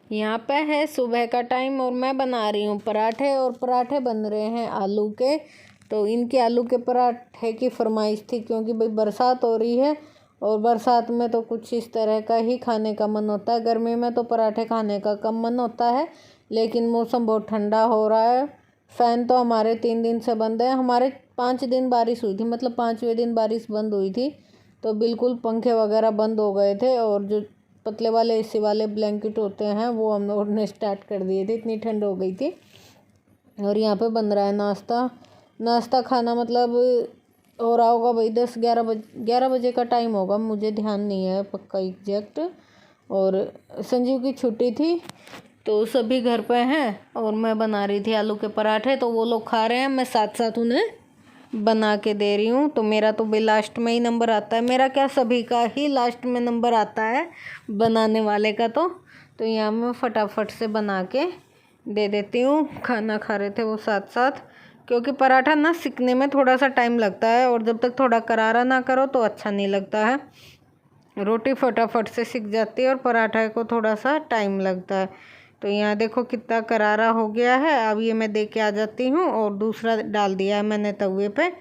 यहाँ पे है सुबह का टाइम और मैं बना रही हूँ पराठे, और पराठे बन रहे हैं आलू के। तो इनके आलू के पराठे की फरमाइश थी, क्योंकि भाई बरसात हो रही है और बरसात में तो कुछ इस तरह का ही खाने का मन होता है। गर्मी में तो पराठे खाने का कम मन होता है, लेकिन मौसम बहुत ठंडा हो रहा है। फ़ैन तो हमारे 3 दिन से बंद है। हमारे 5 दिन बारिश हुई थी, मतलब 5वें दिन बारिश बंद हुई थी, तो बिल्कुल पंखे वगैरह बंद हो गए थे। और जो पतले वाले एसी वाले ब्लैंकेट होते हैं वो हम लोगों ने स्टार्ट कर दिए थे, इतनी ठंड हो गई थी। और यहाँ पे बन रहा है नाश्ता खाना, मतलब हो रहा होगा भाई 11 बजे का टाइम होगा, मुझे ध्यान नहीं है पक्का एग्जैक्ट। और संजीव की छुट्टी थी तो सभी घर पे हैं, और मैं बना रही थी आलू के पराठे, तो वो लोग खा रहे हैं, मैं साथ साथ उन्हें बना के दे रही हूँ। तो मेरा तो भाई लास्ट में ही नंबर आता है, मेरा क्या सभी का ही लास्ट में नंबर आता है बनाने वाले का। तो यहाँ मैं फटाफट से बना के दे देती हूँ। खाना खा रहे थे वो साथ साथ, क्योंकि पराठा ना सिकने में थोड़ा सा टाइम लगता है, और जब तक थोड़ा करारा ना करो तो अच्छा नहीं लगता है। रोटी फटाफट से सिक जाती है और पराठा को थोड़ा सा टाइम लगता है। तो यहाँ देखो कितना करारा हो गया है। अब ये मैं दे के आ जाती हूँ, और दूसरा डाल दिया है मैंने तवे पे।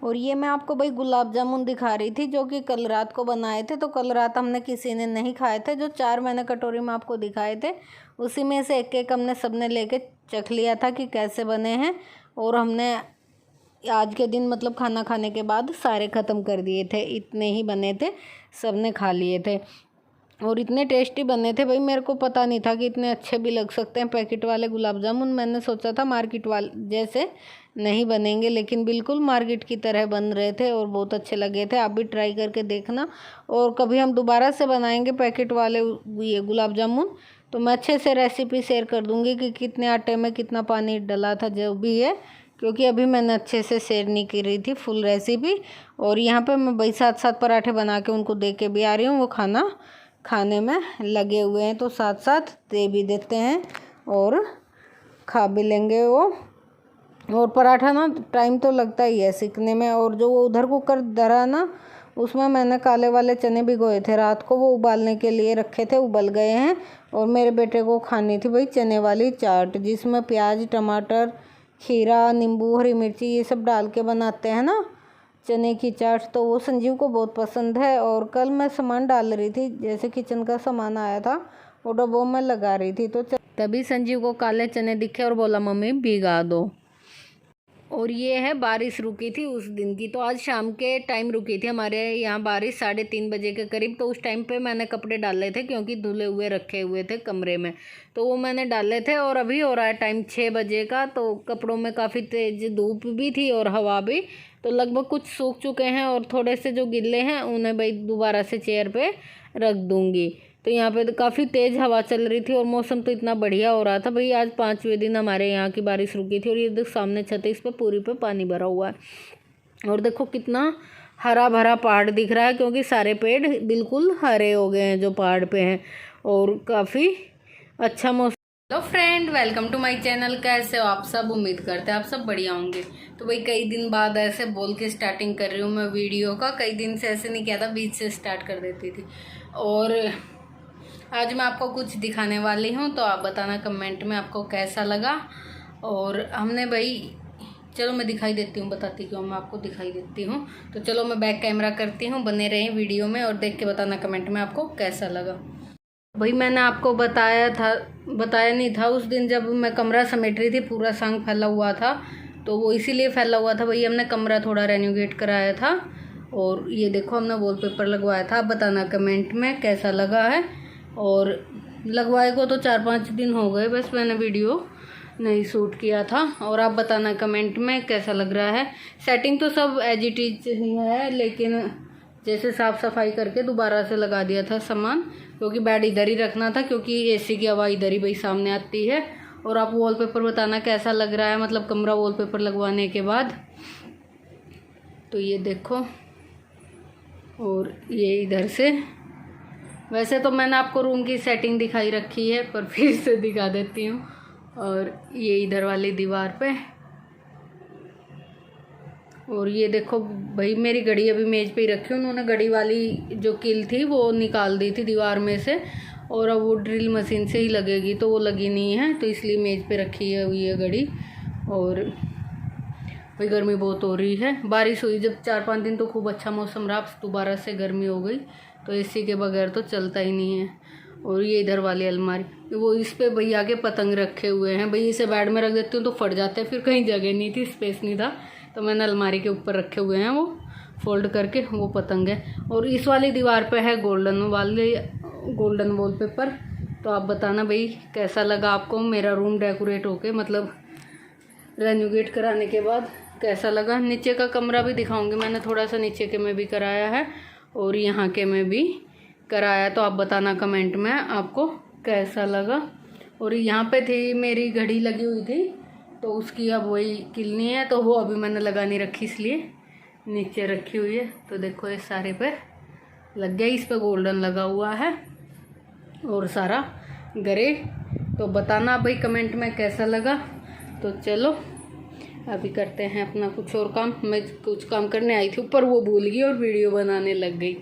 और ये मैं आपको भाई गुलाब जामुन दिखा रही थी, जो कि कल रात को बनाए थे। तो कल रात हमने किसी ने नहीं खाए थे, जो 4 मैंने कटोरी में आपको दिखाए थे उसी में से एक एक हमने सबने लेके चख लिया था कि कैसे बने हैं। और हमने आज के दिन मतलब खाना खाने के बाद सारे ख़त्म कर दिए थे, इतने ही बने थे, सबने खा लिए थे। और इतने टेस्टी बने थे भाई, मेरे को पता नहीं था कि इतने अच्छे भी लग सकते हैं पैकेट वाले गुलाब जामुन। मैंने सोचा था मार्केट वाले जैसे नहीं बनेंगे, लेकिन बिल्कुल मार्केट की तरह बन रहे थे और बहुत अच्छे लगे थे। आप भी ट्राई करके देखना, और कभी हम दोबारा से बनाएंगे पैकेट वाले ये गुलाब जामुन तो मैं अच्छे से रेसिपी शेयर कर दूँगी कि कितने आटे में कितना पानी डला था, जो भी है, क्योंकि अभी मैंने अच्छे से शेयर नहीं की रही थी फुल रेसिपी। और यहाँ पे मैं भाई साथ साथ पराठे बना के उनको दे के भी आ रही हूँ, वो खाना खाने में लगे हुए हैं, तो साथ साथ दे भी देते हैं और खा भी लेंगे वो। और पराठा ना टाइम तो लगता ही है सीखने में। और जो वो उधर कुकर धरा ना, उसमें मैंने काले वाले चने भिगोए थे रात को, वो उबालने के लिए रखे थे, उबल गए हैं। और मेरे बेटे को खानी थी भाई चने वाली चाट, जिसमें प्याज टमाटर खीरा नींबू हरी मिर्ची ये सब डाल के बनाते हैं ना चने की चाट, तो वो संजीव को बहुत पसंद है। और कल मैं सामान डाल रही थी, जैसे किचन का सामान आया था वो डब्बों में लगा रही थी, तो तभी संजीव को काले चने दिखे और बोला मम्मी भिगा दो। और ये है बारिश रुकी थी उस दिन की, तो आज शाम के टाइम रुकी थी हमारे यहाँ बारिश 3:30 बजे के करीब। तो उस टाइम पे मैंने कपड़े डाले थे, क्योंकि धुले हुए रखे हुए थे कमरे में, तो वो मैंने डाले थे। और अभी हो रहा है टाइम 6 बजे का, तो कपड़ों में काफ़ी तेज़ धूप भी थी और हवा भी, तो लगभग कुछ सूख चुके हैं, और थोड़े से जो गिल्ले हैं उन्हें भाई दोबारा से चेयर पर रख दूँगी। तो यहाँ पे तो काफ़ी तेज़ हवा चल रही थी और मौसम तो इतना बढ़िया हो रहा था भाई। आज 5वें दिन हमारे यहाँ की बारिश रुकी थी, और ये देख सामने छत है, इस पर पूरी पे पानी भरा हुआ है। और देखो कितना हरा भरा पहाड़ दिख रहा है, क्योंकि सारे पेड़ बिल्कुल हरे हो गए हैं जो पहाड़ पे हैं, और काफ़ी अच्छा मौसम। Hello friend, welcome to my channel. कैसे हो आप सब? उम्मीद करते हैं आप सब बढ़िया होंगे। तो भाई कई दिन बाद ऐसे बोल के स्टार्टिंग कर रही हूँ मैं वीडियो का, कई दिन से ऐसे नहीं किया था, बीच से स्टार्ट कर देती थी। और आज मैं आपको कुछ दिखाने वाली हूँ, तो आप बताना कमेंट में आपको कैसा लगा। और हमने भाई चलो मैं दिखाई देती हूँ, बताती क्यों मैं आपको दिखाई देती हूँ। तो चलो मैं बैक कैमरा करती हूँ, बने रहें वीडियो में और देख के बताना कमेंट में आपको कैसा लगा। भाई मैंने आपको बताया नहीं था उस दिन जब मैं कमरा समेट रही थी, पूरा संग फैला हुआ था, तो वो इसीलिए फैला हुआ था भाई, हमने कमरा थोड़ा रेनोवेट कराया था। और ये देखो हमने वॉलपेपर लगवाया था, आप बताना कमेंट में कैसा लगा है। और लगवाए को तो 4-5 दिन हो गए, बस मैंने वीडियो नहीं शूट किया था। और आप बताना कमेंट में कैसा लग रहा है। सेटिंग तो सब एज इट इज ही है, लेकिन जैसे साफ़ सफाई करके दोबारा से लगा दिया था सामान, क्योंकि बेड इधर ही रखना था, क्योंकि एसी की हवा इधर ही भाई सामने आती है। और आप वॉलपेपर बताना कैसा लग रहा है, मतलब कमरा वॉलपेपर लगवाने के बाद। तो ये देखो, और ये इधर से, वैसे तो मैंने आपको रूम की सेटिंग दिखाई रखी है, पर फिर से दिखा देती हूँ। और ये इधर वाली दीवार पे, और ये देखो भाई मेरी घड़ी अभी मेज़ पे ही रखी, उन्होंने घड़ी वाली जो कील थी वो निकाल दी थी दीवार में से, और अब वो ड्रिल मशीन से ही लगेगी, तो वो लगी नहीं है, तो इसलिए मेज़ पे रखी है हुई है घड़ी। और भाई गर्मी बहुत हो रही है। बारिश हुई जब 4-5 दिन तो खूब अच्छा मौसम रहा, दोबारा से गर्मी हो गई, तो एसी के बगैर तो चलता ही नहीं है। और ये इधर वाली अलमारी, वो इस पे भैया के पतंग रखे हुए हैं। भाई इसे बेड में रख देती हूँ तो फट जाते हैं, फिर कहीं जगह नहीं थी, स्पेस नहीं था, तो मैंने अलमारी के ऊपर रखे हुए हैं वो फोल्ड करके, वो पतंग है। और इस वाली दीवार पे है गोल्डन वॉलपेपर। तो आप बताना भाई कैसा लगा आपको मेरा रूम डेकोरेट होके, मतलब रेनोवेट कराने के बाद कैसा लगा। नीचे का कमरा भी दिखाऊंगी, मैंने थोड़ा सा नीचे के में भी कराया है और यहाँ के में भी कराया, तो आप बताना कमेंट में आपको कैसा लगा। और यहाँ पे थी मेरी घड़ी लगी हुई थी, तो उसकी अब वही किलनी है, तो वो अभी मैंने लगा नहीं रखी, इसलिए नीचे रखी हुई है। तो देखो ये सारे पे लग गया, इस पे गोल्डन लगा हुआ है और सारा ग्रे। तो बताना भाई कमेंट में कैसा लगा। तो चलो अभी करते हैं अपना कुछ और काम। मैं कुछ काम करने आई थी ऊपर, वो भूल गई और वीडियो बनाने लग गई।